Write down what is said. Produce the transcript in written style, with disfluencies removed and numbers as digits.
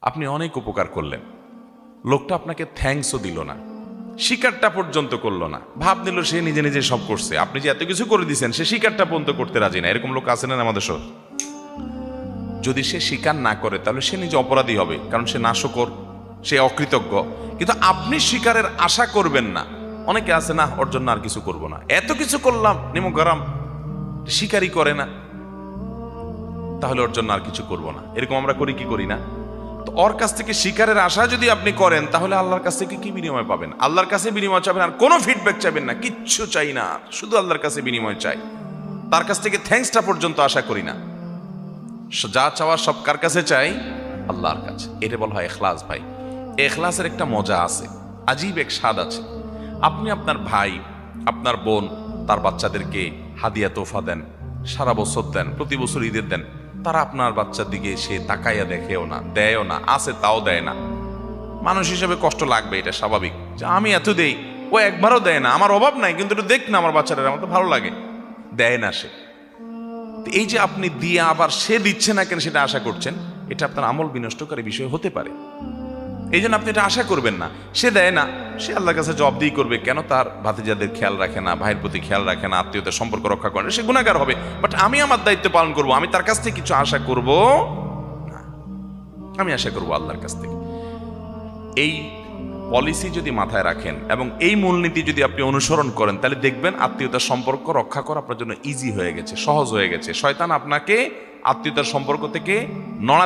আপনি অনেক উপকার করলেন, লোকটা আপনাকে থ্যাঙ্কসও দিল না, স্বীকারটা পর্যন্ত করলো না, ভাব নিল সে নিজে নিজে সব করছে। আপনি যে এত কিছু করে দিয়েছেন সে স্বীকারটা পর্যন্ত করতে রাজি না। এরকম লোক আছে না আমাদের সব? যদি সে স্বীকার না করে তাহলে সে নিজে অপরাধী হবে, কারণ সে নাশকর, সে অকৃতজ্ঞ। কিন্তু আপনি স্বীকারের আশা করবেন না। অনেকে আছে না, ওর জন্য আর কিছু করবো না, এত কিছু করলাম নিমক গরম, স্বীকারই করে না, তাহলে ওর জন্য আর কিছু করবো না। এরকম আমরা করি কি করি না? তো ওর কাছ থেকে স্বীকারের আশা যদি আপনি করেন তাহলে আল্লাহর কাছ থেকে কি বিনিময় পাবেন? আল্লাহর কাছে বিনিময় চাবেন, আর কোনো ফিডব্যাক চাইবেন না, কিচ্ছু চাই না, শুধু আল্লাহর কাছে বিনিময় চাই। তার কাছ থেকে থ্যাঙ্কসটা পর্যন্ত আশা করি না। যা চাওয়ার সব কার কাছে চাই? আল্লাহর কাছে। এটা বলা হয় ইখলাস। ভাই, ইখলাসের একটা মজা আছে, আজীব এক স্বাদ আছে। আপনি আপনার ভাই, আপনার বোন, তার বাচ্চাদেরকে হাদিয়া তোফা দেন, সারা বছর দেন, প্রতি বছর ঈদের দেন, তারা আপনার বাচ্চার দিকে সে তাকাইয়া দেখেও না, দেয়ও না, আছে তাও দেয় না। মানুষ হিসেবে কষ্ট লাগবে, এটা স্বাভাবিক, যে আমি এত দেই, ও একবারও দেয় না। আমার অভাব নাই, কিন্তু একটু দেখ না আমার বাচ্চারা, আমার তো ভালো লাগে। দেয় না সে। এই যে আপনি দিয়ে আবার সে দিচ্ছে না কেন সেটা আশা করছেন, এটা আপনার আমল বিনষ্টকারী বিষয় হতে পারে। এই জন্য আপনি এটা আশা করবেন না। সে দেয় না, সে আল্লাহর কাছে জবাবদিহি করবে, কেন তার ভাতিজাদের খেয়াল রাখে না, ভাইয়ের প্রতি খেয়াল রাখে না, আত্মীয়তার সম্পর্ক রক্ষা করে না, সে গুনাহগার হবে। বাট আমি আমার দায়িত্ব পালন করব, আমি তার কাছ থেকে কিছু আশা করব না, আমি আশা করব আল্লাহর কাছ থেকে। এই পলিসি যদি মাথায় রাখেন এবং এই মূলনীতি যদি আপনি অনুসরণ করেন, তাহলে দেখবেন আত্মীয়তার সম্পর্ক রক্ষা করা আপনার জন্য ইজি হয়ে গেছে, সহজ হয়ে গেছে। শয়তান আপনাকে আত্মীয়তার সম্পর্ক থেকে নড়া